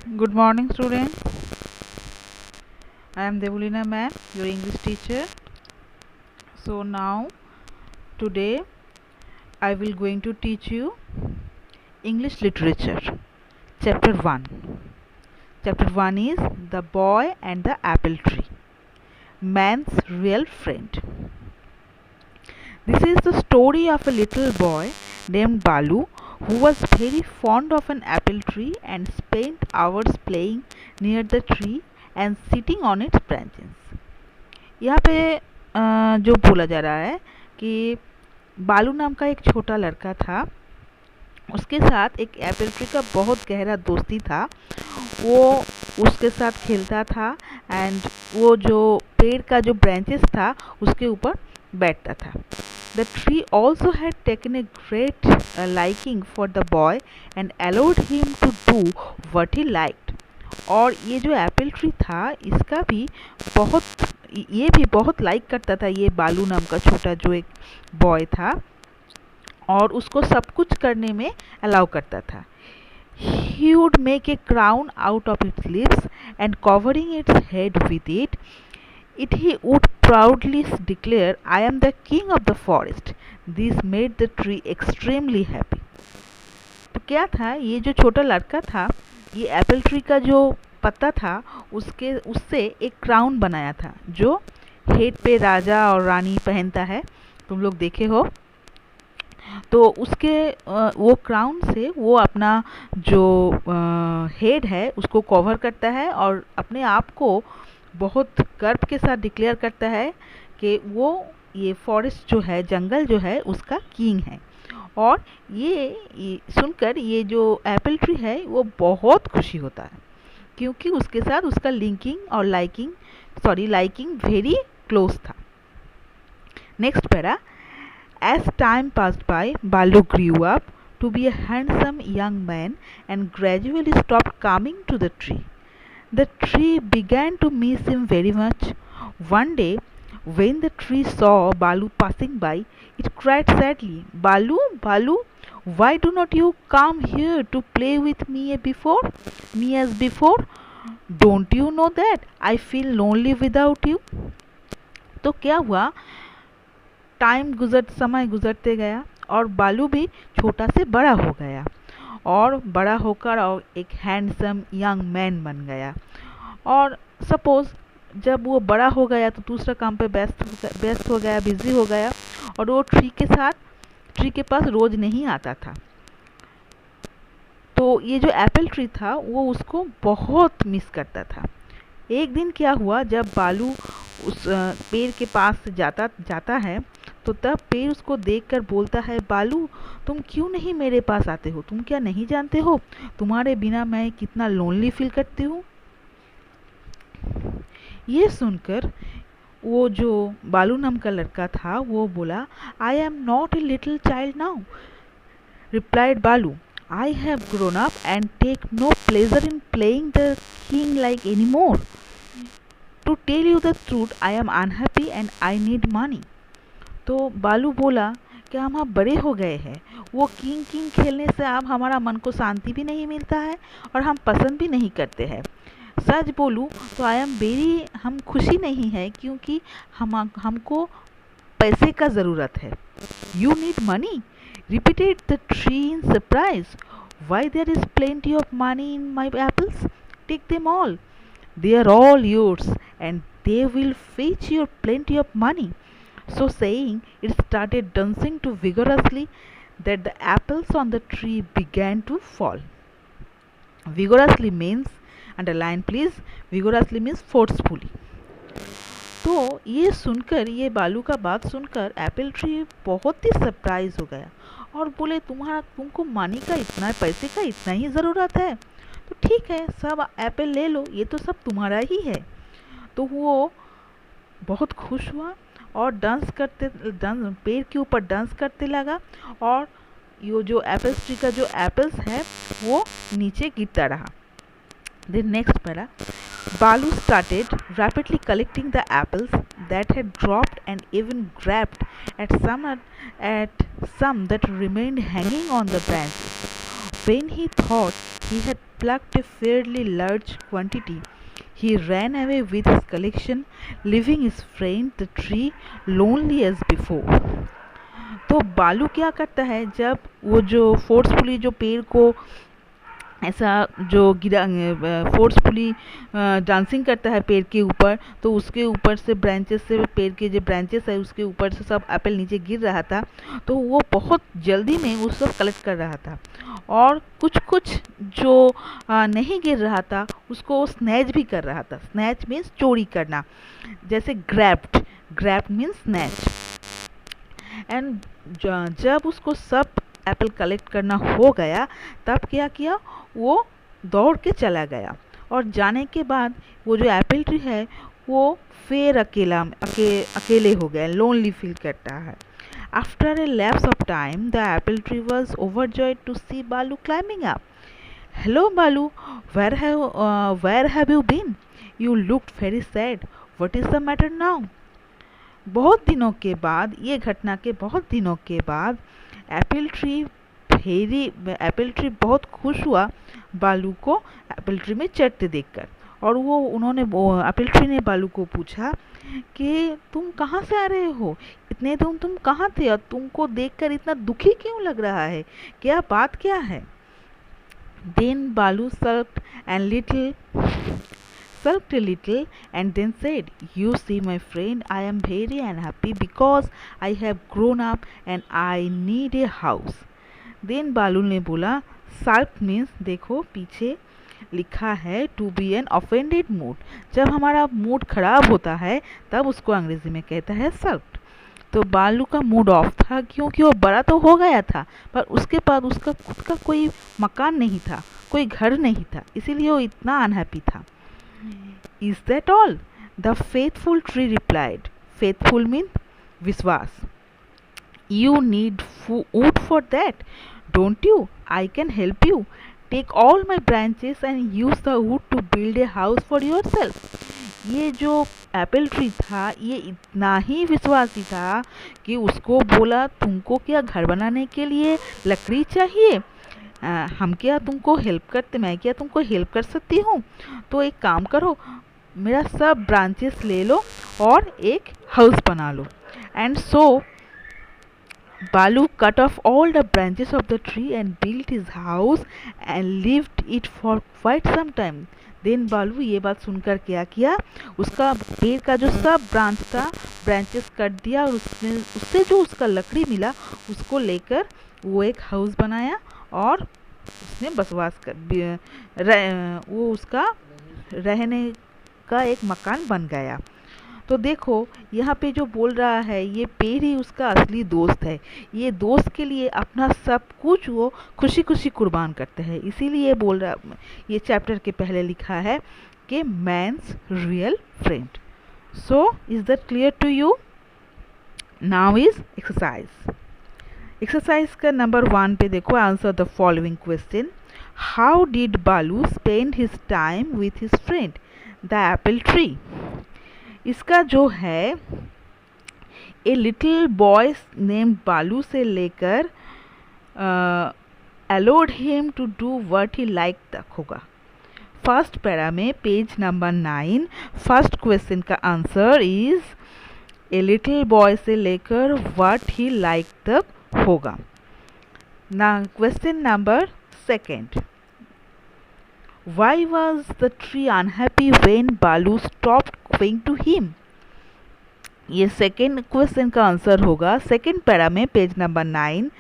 Good morning, students. I am Devulina ma'am, your English teacher. So now, today, I will going to teach you English literature. Chapter 1. Chapter 1 is The Boy and the Apple Tree. Man's Real Friend. This is the story of a little boy named Balu who was very fond of an apple tree and spent hours playing near the tree and sitting on its branches. यहाँ पे जो बोला जा रहा है कि बालू नाम का एक छोटा लड़का था, उसके साथ एक एप्पल ट्री का बहुत गहरा दोस्ती था। वो उसके साथ खेलता था एंड वो जो पेड़ का जो ब्रांचेस था उसके ऊपर बैठता था। The tree also had taken a great liking for the boy and allowed him to do what he liked. और ये जो एप्पल ट्री था इसका भी ये भी बहुत लाइक करता था ये बालू नाम का छोटा जो एक बॉय था, और उसको सब कुछ करने में अलाउ करता था। He would make a crown out of its leaves and covering its head with it, he would proudly declare, I am the king of the forest. This made the tree extremely happy. तो क्या था, ये जो छोटा लड़का था ये Apple tree का जो पत्ता था उससे एक क्राउन बनाया था जो हेड पे राजा और रानी पहनता है, तुम लोग देखे हो। तो उसके वो क्राउन से वो अपना जो हेड है उसको कवर करता है और अपने आप को बहुत गर्व के साथ डिक्लेयर करता है कि वो ये फॉरेस्ट जो है, जंगल जो है, उसका किंग है। और ये सुनकर ये जो एप्पल ट्री है वो बहुत खुशी होता है क्योंकि उसके साथ उसका लाइकिंग वेरी क्लोज था। Next para. As time passed by, Balu grew up to be a handsome young man and gradually stopped coming to the tree. The tree began to miss him very much. One day, when the tree saw Balu passing by, it cried sadly, Balu, Balu, why do not you come here to play with me as before? Don't you know that I feel lonely without you? तो क्या हुआ, समय गुजरते गया और बालू भी छोटा से बड़ा हो गया और बड़ा होकर और एक हैंडसम यंग मैन बन गया। और सपोज जब वो बड़ा हो गया तो दूसरा काम पे व्यस्त हो गया, बिजी हो गया, और वो ट्री के पास रोज नहीं आता था। तो ये जो एप्पल ट्री था वो उसको बहुत मिस करता था। एक दिन क्या हुआ, जब बालू उस पेड़ के पास जाता है तो तब पेड़ उसको देखकर बोलता है, बालू तुम क्यों नहीं मेरे पास आते हो? तुम क्या नहीं जानते हो तुम्हारे बिना मैं कितना लोनली फील करती हूँ? ये सुनकर वो जो बालू नाम का लड़का था वो बोला, I am not a little child now, replied Balu, I have grown up and take no pleasure in playing the king like any more. To tell you the truth I am unhappy and I need money. तो बालू बोला कि हम अब बड़े हो गए हैं, वो किंग खेलने से अब हमारा मन को शांति भी नहीं मिलता है और हम पसंद भी नहीं करते हैं। सच बोलूँ तो हम खुशी नहीं है क्योंकि हमको पैसे का ज़रूरत है। You need money, repeated the tree in surprise, why there is plenty of money in my apples, take them all, they are all yours and they will fetch you plenty of money. So saying, it started dancing too vigorously that the apples on the tree began to fall. Vigorously means, underline please, vigorously means forcefully. तो ये सुनकर, ये बालू का बात सुनकर Apple tree बहुत ही surprise हो गया और बोले, तुमको मनी का इतना, पैसे का इतना ही ज़रूरत है तो ठीक है, सब एप्पल ले लो, ये तो सब तुम्हारा ही है। तो वो बहुत खुश हुआ और पेड़ के ऊपर डांस करते लगा और ये जो एप्पल ट्री का जो एप्पल्स है वो नीचे गिरता रहा। Then next para, Balu started rapidly collecting the apples that had dropped and even grabbed at some that remained hanging on the branches. When he thought he had plucked a fairly large quantity, he ran away with his collection, leaving his friend the tree lonely as before. तो बालू क्या करता है, जब वो जो forcefully जो पेड़ को ऐसा जो गिरा फोर्सफुली डांसिंग करता है पेड़ के ऊपर, तो उसके ऊपर से ब्रांचेस से, पेड़ के जो ब्रांचेस है उसके ऊपर से सब एप्पल नीचे गिर रहा था, तो वो बहुत जल्दी में वो सब कलेक्ट कर रहा था। और कुछ कुछ जो नहीं गिर रहा था उसको वो स्नैच भी कर रहा था। स्नैच मीन्स चोरी करना, जैसे grabbed, grabbed means snatch. And जब उसको सब एप्पल कलेक्ट करना हो गया, तब क्या किया, वो दौड़ के चला गया। और जाने के बाद वो जो एप्पल ट्री है वो फिर अकेले हो गया, लोनली फील करता है। After a lapse of time the apple tree was overjoyed to see Balu climbing up. Hello Balu, where have you been? You looked very sad, what is the matter now? बहुत दिनों के बाद, ये घटना के बहुत दिनों के बाद एप्पल ट्री बहुत खुश हुआ बालू को एप्पल ट्री में चढ़ते देखकर। और एप्पल ट्री ने बालू को पूछा कि तुम कहाँ से आ रहे हो, इतने दिन तुम कहाँ थे और तुमको देखकर इतना दुखी क्यों लग रहा है, क्या बात क्या है? देन बालू sulked a little and then said, "You see, my friend, I am very unhappy because I have grown up and I need a house." Then बालू ने बोला, sulked means, देखो पीछे लिखा है to be an offended mood। जब हमारा mood खराब होता है तब उसको अंग्रेजी में कहता है sulked। तो बालू का मूड ऑफ था, क्योंकि वो बड़ा तो हो गया था पर उसके बाद उसका खुद का कोई मकान नहीं था, कोई घर नहीं था, इसीलिए वो इतना अनहैप्पी था। Is that all? The faithful tree replied. Faithful means विश्वास। You need wood for that, don't you? I can help you. Take all my branches and use the wood to build a house for yourself. ये जो Apple tree था ये इतना ही विश्वासी था कि उसको बोला, तुमको क्या घर बनाने के लिए लकड़ी चाहिए? मैं क्या तुमको हेल्प कर सकती हूँ? तो एक काम करो, मेरा सब ब्रांचेस ले लो और एक हाउस बना लो। And so Balu cut off all the branches of the tree and built his house and lived it for quite some time. Then Balu ये बात सुनकर क्या किया, उसका पेड़ का जो सब ब्रांचेस कट दिया और उससे जो उसका लकड़ी मिला उसको लेकर वो एक हाउस बनाया और उसने वो उसका रहने का एक मकान बन गया। तो देखो यहाँ पे जो बोल रहा है ये पेड़ ही उसका असली दोस्त है। ये दोस्त के लिए अपना सब कुछ वो खुशी खुशी कुर्बान करते हैं, इसीलिए बोल रहा, ये चैप्टर के पहले लिखा है कि man's real friend. So is that clear to you? Now is exercise. Exercise का नंबर 1 पे देखो, answer the following question. How did Balu spend his time with his friend the apple tree? इसका जो है ए लिटिल बॉय नेम्ड बालू से लेकर allowed him to do what he like तक होगा। फर्स्ट पैरा में पेज नंबर 9 फर्स्ट क्वेश्चन का answer is a little boy से लेकर व्हाट ही लाइक तक होगा। ना question number 2, why was the tree unhappy when Balu stopped going to him? ये सेकेंड क्वेश्चन का आंसर होगा सेकेंड पैरा में पेज नंबर 9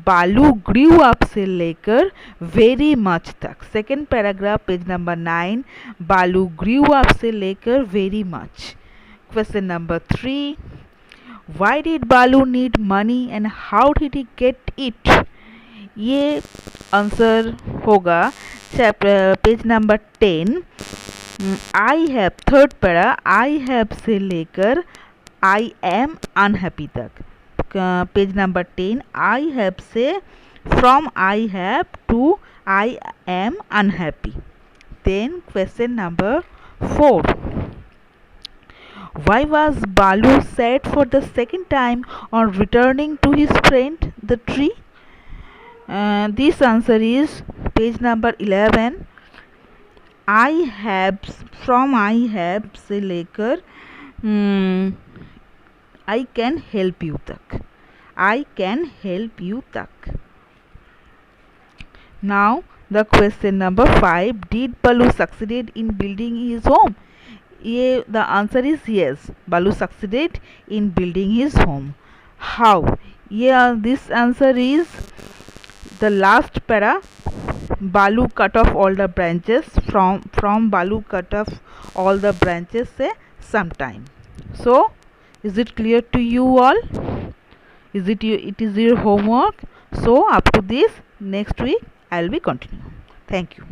बालू ग्रीव अप से लेकर वेरी मच तक। सेकेंड पैराग्राफ पेज नंबर 9 बालू ग्रीव अप से लेकर very much. Question number 3, why did Balu need money and how did he get it? ये आंसर होगा page number 10 I have, third para I have से लेकर I am unhappy तक। Page number 10 I have से from I have to I am unhappy. Then question number 4, why was Balu sad for the second time on returning to his friend the tree? This answer is page number 11. I have से लेकर I can help you तक. I can help you तक. Now the question number 5. Did Balu succeeded in building his home? The answer is yes. Balu succeeded in building his home. How? This answer is the last para. Balu cut off all the branches. From Balu cut off all the branches say sometime. So is it clear to you all? It is your homework. So up to this, next week I will be continuing. Thank you.